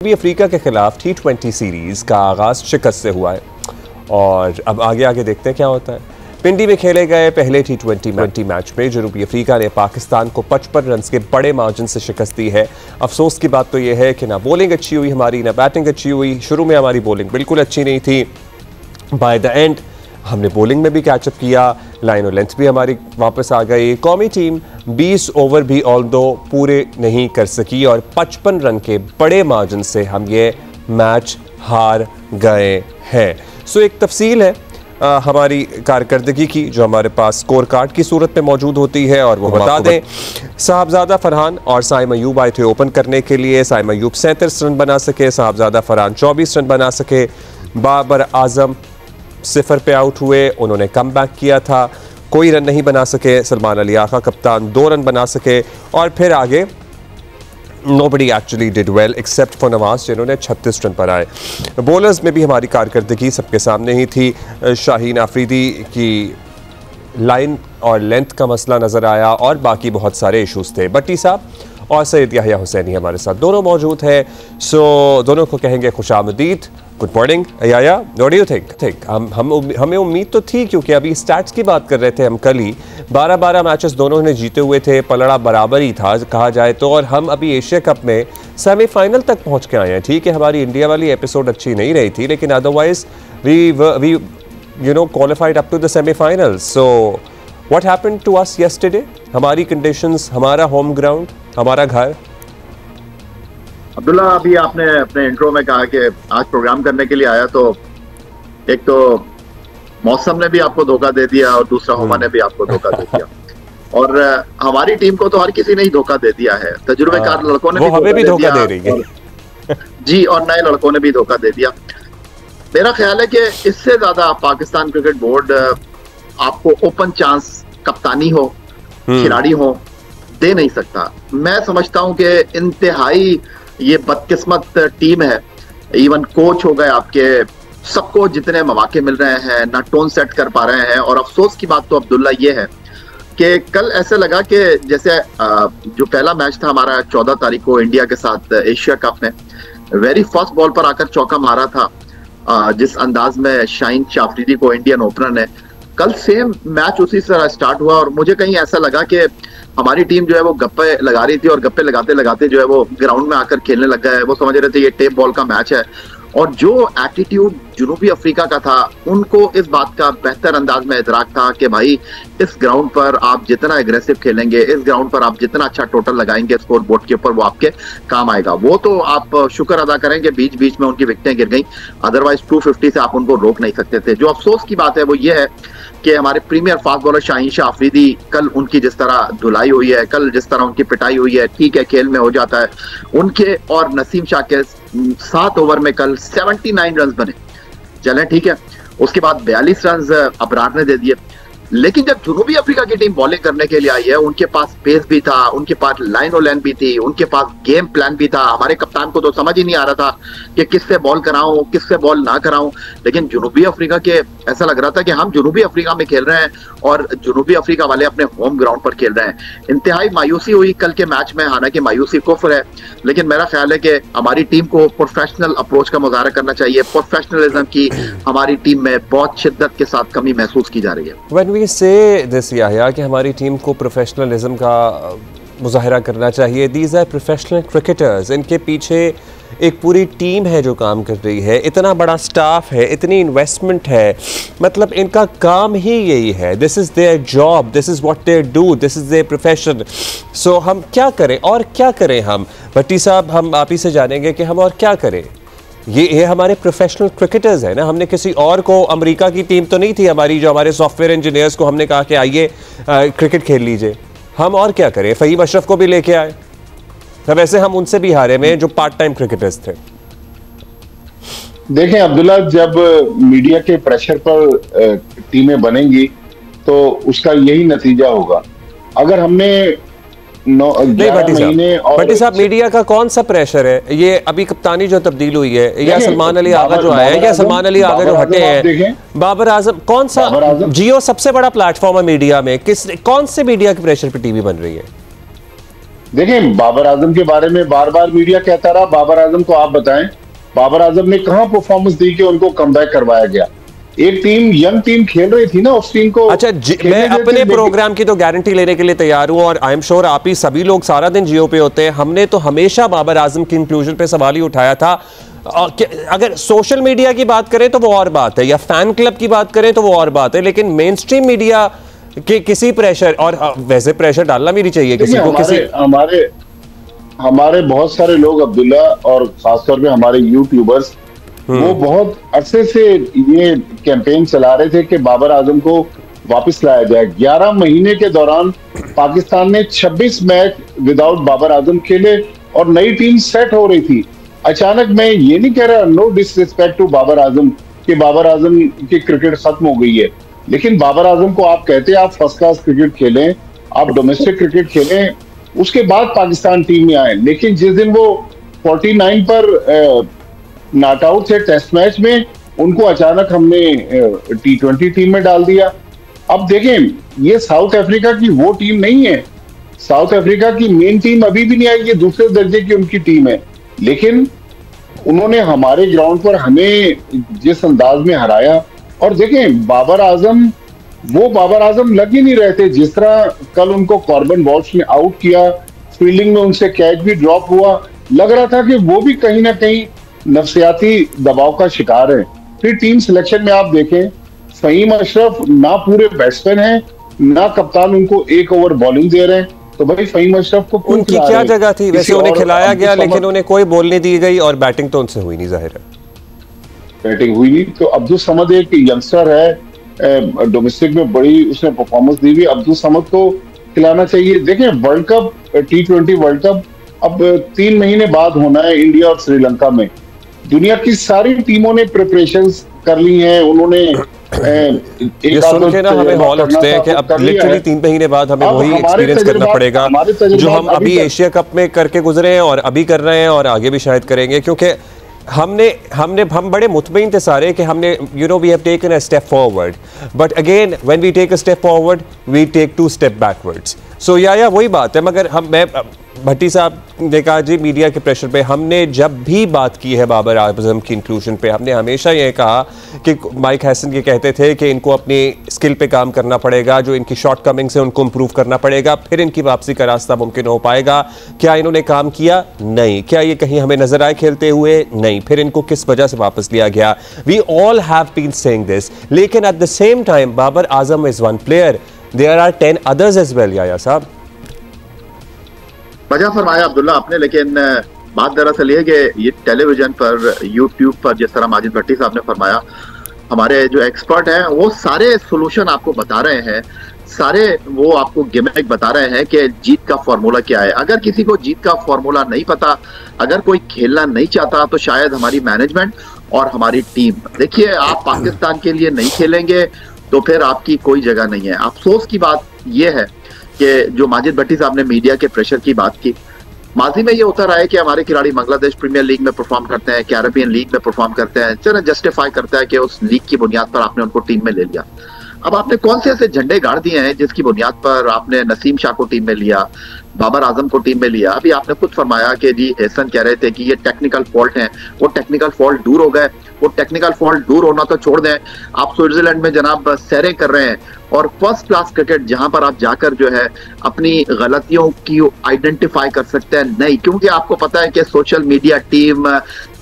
भी अफ्रीका के खिलाफ T20 सीरीज का आगाज शिकस्त से हुआ है और अब आगे आगे देखते हैं क्या होता है। पिंडी में खेले गए पहले T20 मैच में जनूबी अफ्रीका ने पाकिस्तान को 55 रन के बड़े मार्जिन से शिकस्त दी है। अफसोस की बात तो यह है कि ना बॉलिंग अच्छी हुई हमारी, ना बैटिंग अच्छी हुई। शुरू में हमारी बॉलिंग बिल्कुल अच्छी नहीं थी, बाय द एंड हमने बॉलिंग में भी कैचअप किया, लाइन और लेंथ भी हमारी वापस आ गई। कौमी टीम 20 ओवर भी ऑल्दो पूरे नहीं कर सकी और 55 रन के बड़े मार्जिन से हम ये मैच हार गए हैं। सो एक तफसील है हमारी कारकर्दगी की जो हमारे पास स्कोर कार्ड की सूरत में मौजूद होती है और वो बता दें। साहबजादा फरहान और साइम अयूब आए थे ओपन करने के लिए। साइम अयूब 37 रन बना सके, साहबजादा फरहान 24 रन बना सके। बाबर आजम 0 पे आउट हुए, उन्होंने कम बैक किया था, कोई रन नहीं बना सके। सलमान अली आका कप्तान 2 रन बना सके और फिर आगे nobody actually did well except for Nawaz जिन्होंने 36 रन पर आए। बॉलर्स में भी हमारी कारकर्दगी सबके सामने ही थी। शाहीन आफरीदी की लाइन और लेंथ का मसला नज़र आया और बाकी बहुत सारे इशूज़ थे। भट्टी साहब और सैयद याहिया हुसैनी हमारे साथ दोनों मौजूद हैं, सो दोनों को कहेंगे खुशामदीद। Good morning Yahya, what do you think? हमें उम्मीद तो थी क्योंकि अभी स्टैट्स की बात कर रहे थे हम कल ही, 12-12 मैचेस दोनों ने जीते हुए थे, पलड़ा बराबर ही था कहा जाए तो, और हम अभी एशिया कप में सेमीफाइनल तक पहुंच के आए हैं। ठीक है हमारी इंडिया वाली एपिसोड अच्छी नहीं रही थी लेकिन otherwise we qualified up to the semifinal. So what happened to us yesterday? हमारी कंडीशंस, हमारा होम ग्राउंड, हमारा घर। अब्दुल्ला, अभी आपने अपने इंट्रो में कहा कि आज प्रोग्राम करने के लिए आया, तो एक तो मौसम ने भी आपको धोखा दे दिया और दूसरा हुमा ने भी आपको धोखा दे दिया और हमारी टीम को तो हर किसी ने ही धोखा दे दिया है। तजुर्बेकार लड़कों ने भी धोखा दे रही है जी, और नए लड़कों ने भी धोखा दे दिया। मेरा ख्याल है कि इससे ज्यादा पाकिस्तान क्रिकेट बोर्ड आपको ओपन चांस कप्तानी हो, खिलाड़ी हो, दे नहीं सकता। मैं समझता हूं कि इंतहाई ये बदकिस्मत टीम है। इवन कोच हो गए आपके, सबको जितने मौके मिल रहे हैं ना टोन सेट कर पा रहे हैं। और अफसोस की बात तो अब्दुल्ला ये है कि कल ऐसे लगा कि जैसे जो पहला मैच था हमारा 14 तारीख को इंडिया के साथ एशिया कप में, वेरी फर्स्ट बॉल पर आकर चौका मारा था जिस अंदाज में शाहीन आफरीदी को इंडियन ओपनर ने, कल सेम मैच उसी तरह स्टार्ट हुआ। और मुझे कहीं ऐसा लगा कि हमारी टीम जो है वो गप्पे लगा रही थी और गप्पे लगाते लगाते जो है वो ग्राउंड में आकर खेलने लग गए। वो समझ रहे थे ये टेप बॉल का मैच है। और जो एटीट्यूड जनूबी अफ्रीका का था, उनको इस बात का बेहतर अंदाज में इदराक था कि भाई इस ग्राउंड पर आप जितना एग्रेसिव खेलेंगे, इस ग्राउंड पर आप जितना अच्छा टोटल लगाएंगे स्कोर बोर्ड के ऊपर, वो आपके काम आएगा। वो तो आप शुक्र अदा करेंगे बीच बीच में उनकी विकेटें गिर गई, अदरवाइज 250 से आप उनको रोक नहीं सकते थे। जो अफसोस की बात है वो ये है कि हमारे premier fast bowler Shaheen Afridi, कल उनकी जिस तरह धुलाई हुई है, कल जिस तरह उनकी पिटाई हुई है, ठीक है खेल में हो जाता है उनके, और नसीम शाह के 7 ओवर में कल 79 रन बने, चले ठीक है। उसके बाद 42 रन अबरार ने दे दिए। लेकिन जब जनूबी अफ्रीका की टीम बॉलिंग करने के लिए आई है, उनके पास पेस भी था, उनके पास लाइन और लेन भी थी, उनके पास गेम प्लान भी था। हमारे कप्तान को तो समझ ही नहीं आ रहा था कि किससे बॉल कराऊं, किससे बॉल ना कराऊं। लेकिन जनूबी अफ्रीका के ऐसा लग रहा था कि हम जनूबी अफ्रीका में खेल रहे हैं और जनूबी अफ्रीका वाले अपने होम ग्राउंड पर खेल रहे हैं। इंतहाई मायूसी हुई कल के मैच में, हालांकि मायूसी कुफ्र है, लेकिन मेरा ख्याल है कि हमारी टीम को प्रोफेशनल अप्रोच का मुजाहरा करना चाहिए। प्रोफेशनलिज्म की हमारी टीम में बहुत शिद्दत के साथ कमी महसूस की जा रही है। We say this याहिया कि हमारी टीम को प्रोफेशनलिज्म का मुजाहरा करना चाहिए। दीज आर प्रोफेशनल क्रिकेटर्स, इनके पीछे एक पूरी टीम है जो काम कर रही है, इतना बड़ा स्टाफ है, इतनी इन्वेस्टमेंट है, मतलब इनका काम ही यही है। This is their job, this is what they do, this is their profession. So हम क्या करें और क्या करें हम? भट्टी साहब, हम आप ही से जानेंगे कि हम और क्या करें। ये हमारे प्रोफेशनल क्रिकेटर्स हैं ना, हमने किसी और को, अमेरिका की टीम तो नहीं थी हमारी जो हमारे सॉफ्टवेयर इंजीनियर्स को हमने कहा कि आइए क्रिकेट खेल लीजिए। हम और क्या करें? फ़हीम अशरफ को भी लेके आए, वैसे हम उनसे भी हारे में जो पार्ट टाइम क्रिकेटर्स थे। देखें अब्दुल्ला, जब मीडिया के प्रेशर पर टीमें बनेंगी तो उसका यही नतीजा होगा। अगर हमने भट्टी साहब, मीडिया का कौन सा प्रेशर है? ये अभी कप्तानी जो तब्दील हुई है, या सलमान अली आगा जो आए हैं, या सलमान अली आगा जो हटे हैं, बाबर आजम, कौन सा? जियो सबसे बड़ा प्लेटफॉर्म है मीडिया में, कौन से मीडिया के प्रेशर पे टीवी बन रही है? देखें, बाबर आजम के बारे में बार बार मीडिया कहता रहा, बाबर आजम को आप बताएं, बाबर आजम ने कहां परफॉर्मेंस दी कि उनको कमबैक करवाया गया? एक टीम, यंग टीम खेल रही थी ना, उस टीम को। अच्छा, मैं अपने प्रोग्राम की तो गारंटी लेने के लिए तैयार हूं, और आई एम श्योर आप ही सभी लोग सारा दिन जियो पे होते हैं। हमने तो हमेशा बाबर आजम की इंक्लूजन पे सवाल ही उठाया था। अगर सोशल मीडिया की बात करें तो वो और बात है, या फैन क्लब की बात करें तो वो और बात है, लेकिन मेन स्ट्रीम मीडिया के किसी प्रेशर, और वैसे प्रेशर डालना भी नहीं चाहिए किसी को। हमारे बहुत सारे लोग अब्दुल्ला, और खासतौर पे हमारे यूट्यूबर्स, वो बहुत अरसे से ये कैंपेन चला रहे थे कि बाबर आजम को वापस लाया जाए। 11 महीने के दौरान पाकिस्तान ने 26 मैच विदाउट बाबर आजम खेले और नई टीम सेट हो रही थी। अचानक, मैं ये नहीं कह रहा, no disrespect to Babar Azam, कि बाबर आजम की क्रिकेट खत्म हो गई है, लेकिन बाबर आजम को आप कहते हैं आप फर्स्ट क्लास क्रिकेट खेलें, आप डोमेस्टिक क्रिकेट खेलें, उसके बाद पाकिस्तान टीम में आए। लेकिन जिस दिन वो 49 पर नॉट आउट थे टेस्ट मैच में, उनको अचानक हमने T20 टीम में डाल दिया। अब देखें, ये साउथ अफ्रीका की वो टीम नहीं है, साउथ अफ्रीका की मेन टीम अभी भी नहीं आई, ये दूसरे दर्जे की उनकी टीम है। लेकिन उन्होंने हमारे ग्राउंड पर हमें जिस अंदाज में हराया, और देखें, बाबर आजम वो बाबर आजम लग ही नहीं रहे थे। जिस तरह कल उनको कॉर्बन वॉल्श ने आउट किया, फील्डिंग में उनसे कैच भी ड्रॉप हुआ, लग रहा था कि वो भी कहीं ना कहीं नफसियाती दबाव का शिकार है। फिर टीम सिलेक्शन में आप देखें, फहीम अशरफ ना पूरे बैट्समैन हैं, ना कप्तान उनको एक ओवर बॉलिंग दे रहे हैं, तो भाई फहीम अशरफ को उनकी क्या जगह थी? वैसे उन्हें खिलाया गया, लेकिन उन्हें कोई बॉल नहीं दी गई, और बैटिंग तो उनसे हुई नहीं, जाहिर है बैटिंग हुई नहीं। तो अब्दुल समद एक यंगस्टर है, डोमेस्टिक में बड़ी उसने परफॉर्मेंस दी हुई, अब्दुल समद को खिलाना चाहिए। देखें, world cup, T20 world cup अब 3 महीने बाद होना है इंडिया और श्रीलंका में। दुनिया की सारी टीमों ने प्रिपरेशंस कर ली हैं, उन्होंने ये सुन के ना हमें हॉल उठते हैं कि अब लिटरली 3 महीने बाद हमें वही एक्सपीरियंस करना पड़ेगा जो हम अभी एशिया कप में करके गुजरे हैं, और अभी कर रहे हैं, और आगे भी शायद करेंगे, क्योंकि हम बड़े मुतमईन थे सारे कि हमने, you know, we have taken a step forward, but again when we take a step forward we take 2 step backwards. So या वही बात है। मगर मैं भट्टी साहब ने कहा जी, मीडिया के प्रेशर पे हमने जब भी बात की है बाबर आजम की इंक्लूजन पे, हमने हमेशा ये कहा कि माइक हैसन ये कहते थे कि इनको अपनी स्किल पे काम करना पड़ेगा, जो इनकी शॉर्ट कमिंग्स है उनको इम्प्रूव करना पड़ेगा, फिर इनकी वापसी का रास्ता मुमकिन हो पाएगा। क्या इन्होंने काम किया? नहीं। क्या ये कहीं हमें नजर आए खेलते हुए? नहीं। फिर इनको किस वजह से वापस लिया गया? We all have been saying this, लेकिन at the same time Babar Azam is one player, there are 10 others as well. Yahya साहब, वजह फरमाया अब्दुल्ला आपने, लेकिन बात दरअसल ये कि ये टेलीविजन पर, यूट्यूब पर, जिस तरह माजिद भट्टी साहब ने फरमाया, हमारे जो एक्सपर्ट हैं वो सारे सोल्यूशन आपको बता रहे हैं, सारे वो आपको गिमिक बता रहे हैं कि जीत का फॉर्मूला क्या है। अगर किसी को जीत का फॉर्मूला नहीं पता, अगर कोई खेलना नहीं चाहता, तो शायद हमारी मैनेजमेंट और हमारी टीम, देखिए, आप पाकिस्तान के लिए नहीं खेलेंगे तो फिर आपकी कोई जगह नहीं है। अफसोस की बात यह है कि जो माजिद भट्टी साहब ने मीडिया के प्रेशर की बात की, माजी में ये होता रहा है कि हमारे खिलाड़ी बांग्लादेश प्रीमियर लीग में परफॉर्म करते हैं, कैरेबियन लीग में परफॉर्म करते हैं, चलो जस्टिफाई करता है कि उस लीग की बुनियाद पर आपने उनको टीम में ले लिया। अब आपने कौन से ऐसे झंडे गाड़ दिए हैं जिसकी बुनियाद पर आपने नसीम शाह को टीम में लिया, बाबर आजम को टीम में लिया? अभी आपने खुद फरमाया कि जी एहसन कह रहे थे कि ये टेक्निकल फॉल्ट है, वो टेक्निकल फॉल्ट दूर हो गए। वो टेक्निकल फॉल्ट दूर होना तो छोड़ दें, आप स्विट्जरलैंड में जनाब सैरें कर रहे हैं, और फर्स्ट क्लास क्रिकेट जहां पर आप जाकर जो है अपनी गलतियों की आइडेंटिफाई कर सकते हैं। नहीं, क्योंकि आपको पता है कि सोशल मीडिया टीम,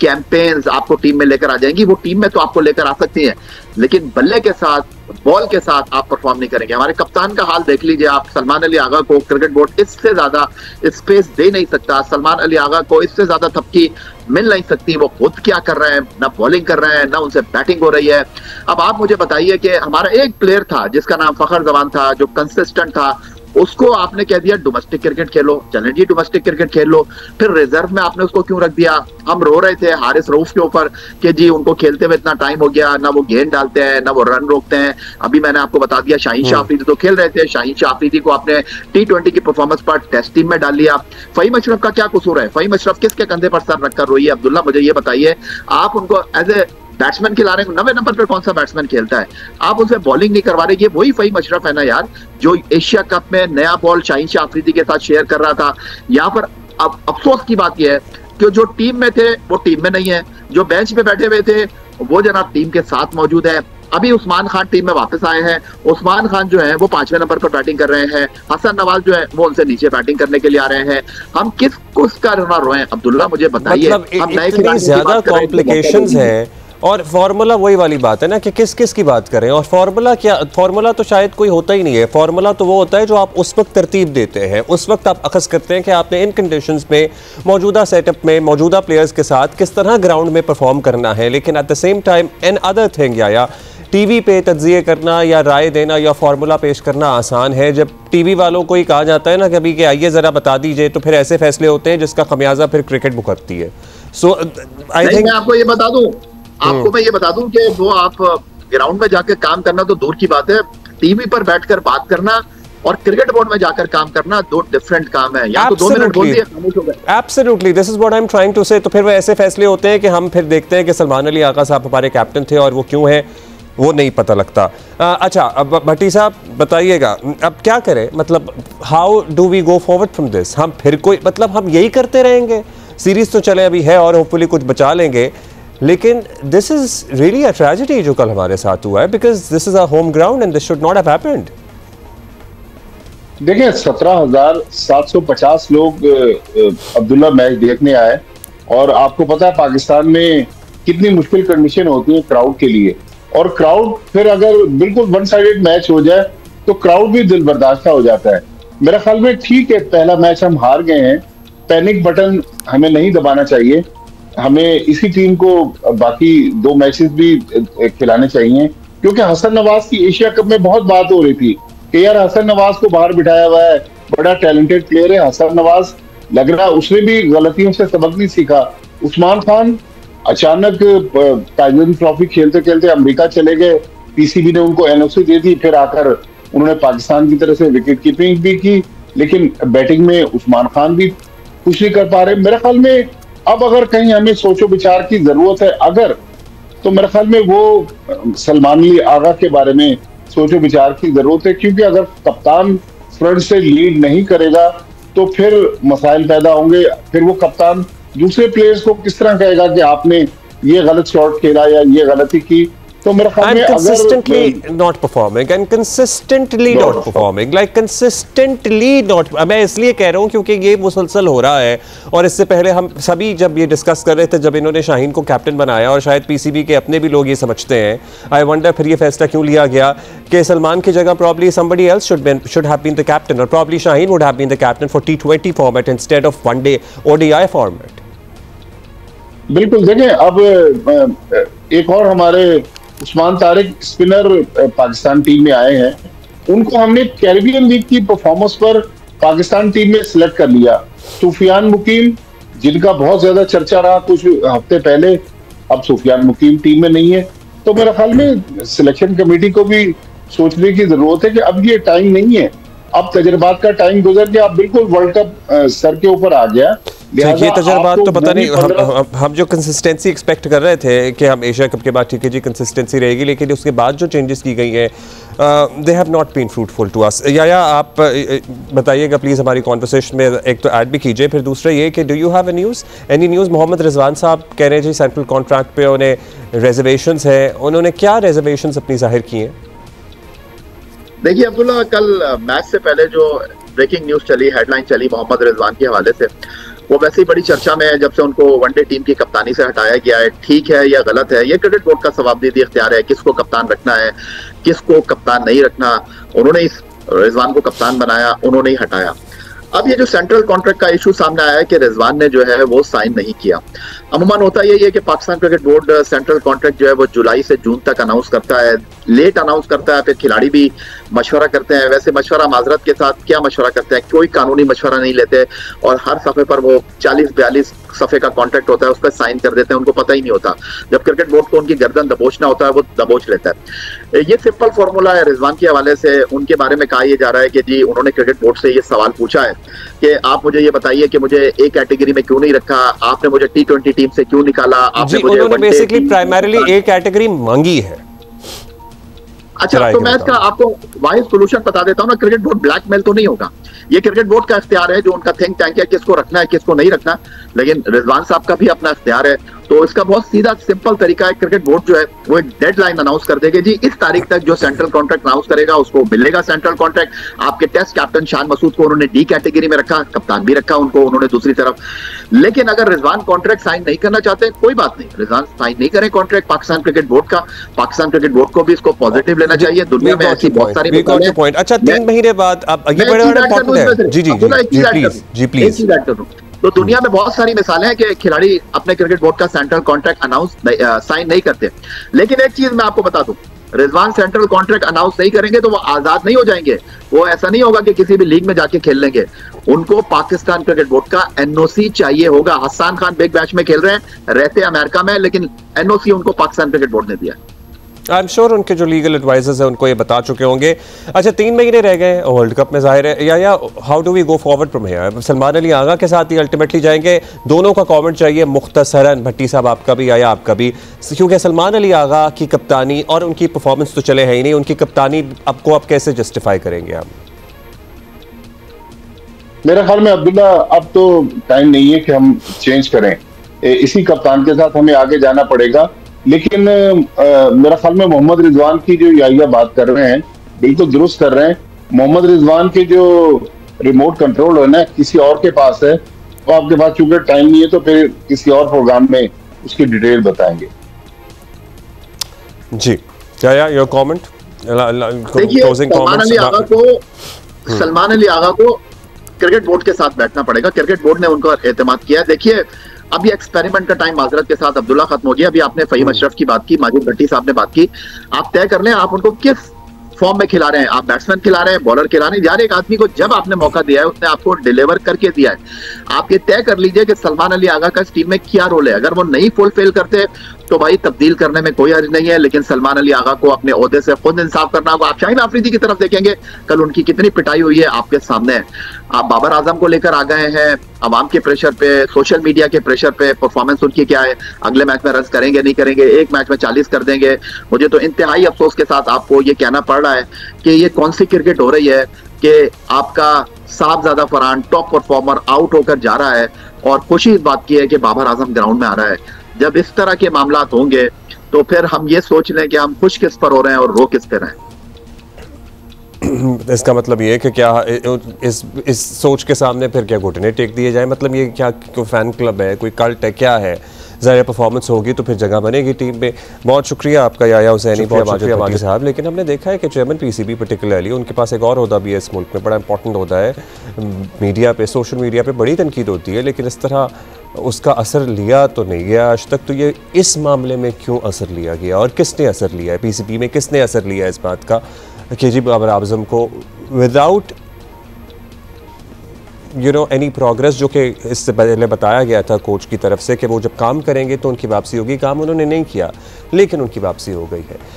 कैंपेन्स आपको टीम में लेकर आ जाएंगी। वो टीम में तो आपको लेकर आ सकती हैं, लेकिन बल्ले के साथ, बॉल के साथ आप परफॉर्म नहीं करेंगे। हमारे कप्तान का हाल देख लीजिए आप। सलमान अली आगा को क्रिकेट बोर्ड इससे ज्यादा स्पेस दे नहीं सकता, सलमान अली आगा को इससे ज्यादा थपकी मिल नहीं सकती। वो खुद क्या कर रहे हैं, ना बॉलिंग कर रहे हैं, ना उनसे बैटिंग हो रही है। अब आप मुझे बताइए कि हमारा एक प्लेयर था जिसका नाम फखर जमान था, जो कंसिस्टेंट था, उसको आपने कह दिया डोमेस्टिक क्रिकेट खेलो, चलें जी डोमेस्टिक क्रिकेट खेल लो। फिर रिजर्व में आपने उसको क्यों रख दिया? हम रो रहे थे हारिस रऊफ के ऊपर कि जी उनको खेलते हुए इतना टाइम हो गया, ना वो गेंद डालते हैं, ना वो रन रोकते हैं। अभी मैंने आपको बता दिया शाहीन शाह अफरीदी तो खेल रहे थे, शाहीन शाह अफरीदी को आपने T20 की परफॉर्मेंस पर टेस्ट टीम में डाल लिया। फहीम अशरफ का क्या कसूर है? फहीम अशरफ किसके कंधे पर सर रखकर रोई है? अब्दुल्ला मुझे ये बताइए, आप उनको एज ए बैट्समैन खिलाने को 90 नंबर पर कौन सा बैट्समैन खेलता है? आप उसे बॉलिंग नहीं करवा रहे। ये वही फहीम अशरफ है ना यार, जो एशिया कप में नया बॉल शाहीन शाह अफरीदी के साथ शेयर कर रहा था। यहाँ पर अब अफसोस की बात यह है कि जो टीम में थे वो टीम में नहीं है, जो बेंच पे बैठे हुए थे वो जनाब टीम के साथ मौजूद है। अभी उस्मान खान टीम में वापस आए हैं। उस्मान खान जो है वो 5वें नंबर पर बैटिंग कर रहे हैं। हसन नवाज जो है वो उनसे नीचे बैटिंग करने के लिए आ रहे हैं। हम किसका रोए अब्दुल्ला, मुझे बताइए। मतलब इतनी ज्यादा कॉम्प्लिकेशंस हैं और फार्मूला वही वाली बात है ना कि किस किस की बात करें। और फार्मूला क्या, फार्मूला तो शायद कोई होता ही नहीं है। फार्मूला तो वो होता है जो आप उस वक्त तरतीब देते हैं, उस वक्त आप अखज़ करते हैं कि आपने इन कंडीशंस में मौजूदा सेटअप में मौजूदा प्लेयर्स के साथ किस तरह ग्राउंड में परफॉर्म करना है। लेकिन at the same time another thing या टीवी पे तज्जिए करना या राय देना या फार्मूला पेश करना आसान है। जब टीवी वालों को ही कहा जाता है ना कभी कि आइए ज़रा बता दीजिए, तो फिर ऐसे फैसले होते हैं जिसका खमियाजा फिर क्रिकेट भुगतती है। सो आई थिंक मैं आपको ये बता दूं, मैं ये बता दूं कि वो आप ग्राउंड में जाकर काम करना तो दूर की बात है, टीवी पर बैठकर बात करना और क्रिकेट बोर्ड में जाकर काम करना दो डिफरेंट काम है। या तो 2 मिनट बोल दिए, खामोश हो गए। Absolutely, this is what I am trying to say. तो फिर वो ऐसे फैसले होते हैं कि हम फिर देखते हैं कि सलमान अली आगा साहब हमारे कैप्टन थे और वो क्यों है वो नहीं पता लगता। अच्छा, अब भट्टी साहब बताइएगा अब क्या करें, मतलब how do we go forward from this? हम फिर कोई मतलब हम यही करते रहेंगे? सीरीज तो चले अभी है और होपफुली कुछ बचा लेंगे, लेकिन this is really a tragedy जो कल हमारे साथ हुआ है, because this is a home ground and this should not have happened. देखिए 17,750 लोग अब्दुल्ला मैच देखने आए और आपको पता है पाकिस्तान में कितनी मुश्किल कंडीशन होती है क्राउड के लिए। और क्राउड फिर अगर बिल्कुल वन साइडेड मैच हो जाए तो क्राउड भी दिल बर्दाश्त हो जाता है। मेरा ख्याल में ठीक है, पहला मैच हम हार गए हैं, पैनिक बटन हमें नहीं दबाना चाहिए। हमें इसी टीम को बाकी 2 मैचेस भी खिलाने चाहिए, क्योंकि हसन नवाज की एशिया कप में बहुत बात हो रही थी कि यार हसन नवाज को बाहर बिठाया हुआ है, बड़ा टैलेंटेड प्लेयर है हसन नवाज, लग रहा उसने भी गलतियों से सबक नहीं सीखा। उस्मान खान अचानक टाइगर ट्रॉफी खेलते खेलते अमेरिका चले गए, पीसीबी ने उनको एनओसी दे दी, फिर आकर उन्होंने पाकिस्तान की तरफ से विकेट कीपिंग भी की, लेकिन बैटिंग में उस्मान खान भी कुछ नहीं कर पा रहे। मेरे ख्याल में अब अगर कहीं हमें सोचो विचार की जरूरत है अगर, तो मेरे ख्याल में वो सलमान अली आगा के बारे में सोचो विचार की जरूरत है, क्योंकि अगर कप्तान फ्रंट से लीड नहीं करेगा तो फिर मसाइल पैदा होंगे। फिर वो कप्तान दूसरे प्लेयर्स को किस तरह कहेगा कि आपने ये गलत शॉट खेला या ये गलती की। तो मेरे ख्याल में consistently not performing and consistently not performing, like consistently not, मैं इसलिए कह रहा हूँ क्योंकि ये मुसलसल हो रहा है। और इससे पहले हम सभी जब ये डिस्कस कर रहे थे, जब इन्होंने शाहीन को कैप्टन बनाया, और शायद पीसीबी के अपने भी लोग ये समझते हैं, आई वंडर फिर ये फैसला क्यों लिया गया कि सलमान की जगह probably somebody else should have been the captain, और probably Shaheen would have been the captain for T20 format instead of one day ODI format। बिल्कुल, देखें अब एक और हमारे उस्मान तारिक स्पिनर पाकिस्तान टीम में आए हैं, उनको हमने कैरिबियन लीग की परफॉर्मेंस पर पाकिस्तान टीम में सिलेक्ट कर लिया। सुफियान मुकीम जिनका बहुत ज्यादा चर्चा रहा कुछ हफ्ते पहले, अब सुफियान मुकीम टीम में नहीं है। तो मेरे ख्याल में सिलेक्शन कमेटी को भी सोचने की जरूरत है कि अब ये टाइम नहीं है, अब तजर्बात का टाइम गुजर गया, अब बिल्कुल वर्ल्ड कप सर के ऊपर आ गया। ये तजर्बात तो पता नहीं, हम जो कंसिस्टेंसी एक्सपेक्ट कर रहे थे कि हम एशिया कप के बाद ठीक है जी कंसिस्टेंसी रहेगी, लेकिन उसके बाद जो चेंजेस की गई हैं they have not been fruitful to us. या आप बताइएगा प्लीज़ हमारी कॉन्वर्सेशन में, एक तो ऐड भी कीजिए, फिर दूसरा ये कि do you have any news? Mohammad Rizwan साहब कह रहे हैं जी सेंट्रल कॉन्ट्रैक्ट पे उन्हें रिजर्वेशंस है, उन्होंने क्या रिजर्वेशंस अपनी जाहिर की हैं? देखिए अब्दुल्ला, कल मैच से पहले जो ब्रेकिंग न्यूज चली, हेडलाइन चली मोहम्मद रिजवान के हवाले से, वो वैसे ही बड़ी चर्चा में है जब से उनको वनडे टीम की कप्तानी से हटाया गया है। ठीक है या गलत है, ये क्रिकेट बोर्ड का सवाबदीदी इख्तियार है किसको कप्तान रखना है, किसको कप्तान नहीं रखना। उन्होंने इस रिजवान को कप्तान बनाया, उन्होंने ही हटाया। अब ये जो सेंट्रल कॉन्ट्रैक्ट का इशू सामने आया है कि रिजवान ने जो है वो साइन नहीं किया। अमूमन होता यही है कि Pakistan cricket board central contract जो है वो जुलाई से जून तक अनाउंस करता है, लेट अनाउंस करता है, फिर खिलाड़ी भी मशवरा करते हैं। वैसे मशवरा माजरत के साथ क्या मशवरा करते हैं, कोई कानूनी मशवरा नहीं लेते और हर सफ़े पर वो 40-42 सफे का कॉन्ट्रैक्ट होता है उस पर साइन कर देते हैं, उनको पता ही नहीं होता। जब क्रिकेट बोर्ड को उनकी गर्दन दबोचना होता है वो दबोच लेता है। ये सिंपल फॉर्मूला है। रिजवान के हवाले से उनके बारे में कहा यह जा रहा है कि जी उन्होंने क्रिकेट बोर्ड से ये सवाल पूछा है कि आप मुझे ये बताइए कि मुझे ए कैटेगरी में क्यों नहीं रखा, आपने मुझे T20 टीम से क्यों निकाला, आपने मुझे उन्होंने बेसिकली प्राइमरीली ए कैटेगरी मांगी है। अच्छा, तो मैं इसका आपको वाहिद सोल्यूशन बता देता हूं ना। क्रिकेट बोर्ड ब्लैकमेल तो नहीं होगा, ये क्रिकेट बोर्ड का इख्तियार है, जो उनका थिंक टैंक है, किसको रखना है किसको नहीं रखना। लेकिन रिजवान साहब का भी अपना इख्तियार है, तो इसका बहुत सीधा सिंपल तरीका है। क्रिकेट बोर्ड जो है वो एक डेडलाइन अनाउंस कर देगी, जी इस तारीख तक जो सेंट्रल कॉन्ट्रैक्ट अनाउंस करेगा उसको मिलेगा सेंट्रल कॉन्ट्रैक्ट। आपके टेस्ट कैप्टन शान मसूद को उन्होंने डी कैटेगरी में रखा, कप्तान भी रखा उनको उन्होंने दूसरी तरफ। लेकिन अगर रिजवान कॉन्ट्रैक्ट साइन नहीं करना चाहते कोई बात नहीं, रिजवान साइन नहीं करें कॉन्ट्रैक्ट पाकिस्तान क्रिकेट बोर्ड का। पाकिस्तान क्रिकेट बोर्ड को भी इसको पॉजिटिव लेना चाहिए। दुनिया में ऐसी बहुत सारी पॉइंट। अच्छा, 3 महीने बाद अब आगे बड़े बड़े जी जी जी प्लीज। तो दुनिया में बहुत सारी मिसालें हैं कि खिलाड़ी अपने क्रिकेट बोर्ड का सेंट्रल कॉन्ट्रैक्ट अनाउंस साइन नहीं करते। लेकिन एक चीज मैं आपको बता दूं, रिजवान सेंट्रल कॉन्ट्रैक्ट अनाउंस नहीं करेंगे तो वो आजाद नहीं हो जाएंगे। वो ऐसा नहीं होगा कि किसी भी लीग में जाके खेल लेंगे, उनको पाकिस्तान क्रिकेट बोर्ड का एनओसी चाहिए होगा। हसन खान बिग बैश में खेल रहे हैं, रहते अमेरिका में, लेकिन एनओसी उनको पाकिस्तान क्रिकेट बोर्ड ने दिया। आई एम श्योर उनके जो लीगल एडवाइजर्स हैं उनको ये बता चुके होंगे। अच्छा, 3 महीने रह गए वर्ल्ड कप में, जाहिर है या how do we go forward from here? Salman Ali Agha के साथ ही अल्टीमेटली जाएंगे? दोनों का कमेंट चाहिए मुख्तसरन, भट्टी साहब आपका भी या आपका भी, क्योंकि सलमान अली आगा की कप्तानी और उनकी परफॉर्मेंस तो चले है ही नहीं, उनकी कप्तानी आपको आप कैसे जस्टिफाई करेंगे आप? मेरे ख्याल में अब्दुल्ला अब तो टाइम नहीं है कि हम चेंज करें, इसी कप्तान के साथ हमें आगे जाना पड़ेगा। लेकिन मेरा ख्याल में मोहम्मद रिजवान की जो याहिया बात कर रहे हैं बिल्कुल दुरुस्त कर रहे हैं। मोहम्मद रिजवान के जो रिमोट कंट्रोल है ना किसी और के पास है, तो आपके पास चूंकि टाइम नहीं है तो फिर किसी और प्रोग्राम में उसकी डिटेल बताएंगे। जी या योर कमेंट? देखिए, सलमान अली आगा को क्रिकेट बोर्ड के साथ बैठना पड़ेगा। क्रिकेट बोर्ड ने उनको एतमाद किया है। देखिए, अभी एक्सपेरिमेंट का टाइम माजरत के साथ अब्दुल्ला खत्म हो गया। अभी आपने फहीम अशरफ की बात की, माजिद भट्टी साहब ने बात की। आप तय कर लें आप उनको किस फॉर्म में खिला रहे हैं, आप बैट्समैन खिला रहे हैं, बॉलर खिला रहे हैं। यार, एक आदमी को जब आपने मौका दिया है उसने आपको डिलीवर करके दिया है। आप ये तय कर लीजिए कि सलमान अली आगा का इस टीम में क्या रोल है। अगर वो नहीं फुलफिल करते तो भाई तब्दील करने में कोई हर्ज नहीं है, लेकिन सलमान अली आगा को अपने ओहदे से खुद इंसाफ करना होगा। आप शाहीन आफरीदी की तरफ देखेंगे, कल उनकी कितनी पिटाई हुई है आपके सामने है। आप बाबर आजम को लेकर आ गए हैं, अवाम के प्रेशर पे, सोशल मीडिया के प्रेशर पे। परफॉर्मेंस उनकी क्या है, अगले मैच में रन करेंगे नहीं करेंगे, एक मैच में 40 कर देंगे। मुझे तो इंतहाई अफसोस के साथ आपको ये कहना पड़ रहा है कि ये कौन सी क्रिकेट हो रही है कि आपका साहबजादा फरहान टॉप परफॉर्मर आउट होकर जा रहा है, और खुशी इस बात की है कि बाबर आजम ग्राउंड में आ रहा है। जब इस तरह के मामलात होंगे तो फिर हम ये सोच लें कि हम खुश किस पर हो रहे हैं और रो किस पर हैं। इसका मतलब ये है कि क्या इस सोच के सामने फिर क्या घुटने टेक दिए जाए? मतलब ये क्या कोई फैन क्लब है, कोई कल्ट है, क्या है? ज़ाहिर परफॉर्मेंस होगी तो फिर जगह बनेगी टीम में। बहुत शुक्रिया आपका याया हुसैनी, बहुत शुक्रिया माजिद साहब। लेकिन हमने देखा है कि चेयरमैन पीसीबी पर्टिकुलरली, उनके पास एक और ओहदा भी है इस मुल्क में, बड़ा इंपॉर्टेंट होता है। मीडिया पे, सोशल मीडिया पे बड़ी तनकीद होती है, लेकिन इस तरह उसका असर लिया तो नहीं गया आज तक। तो ये इस मामले में क्यों असर लिया गया और किसने असर लिया है? पीसीबी में किसने असर लिया है इस बात का कि जी बाबर आजम को विदाउट एनी प्रोग्रेस, जो कि इससे पहले बताया गया था कोच की तरफ से कि वो जब काम करेंगे तो उनकी वापसी होगी, काम उन्होंने नहीं किया, लेकिन उनकी वापसी हो गई है।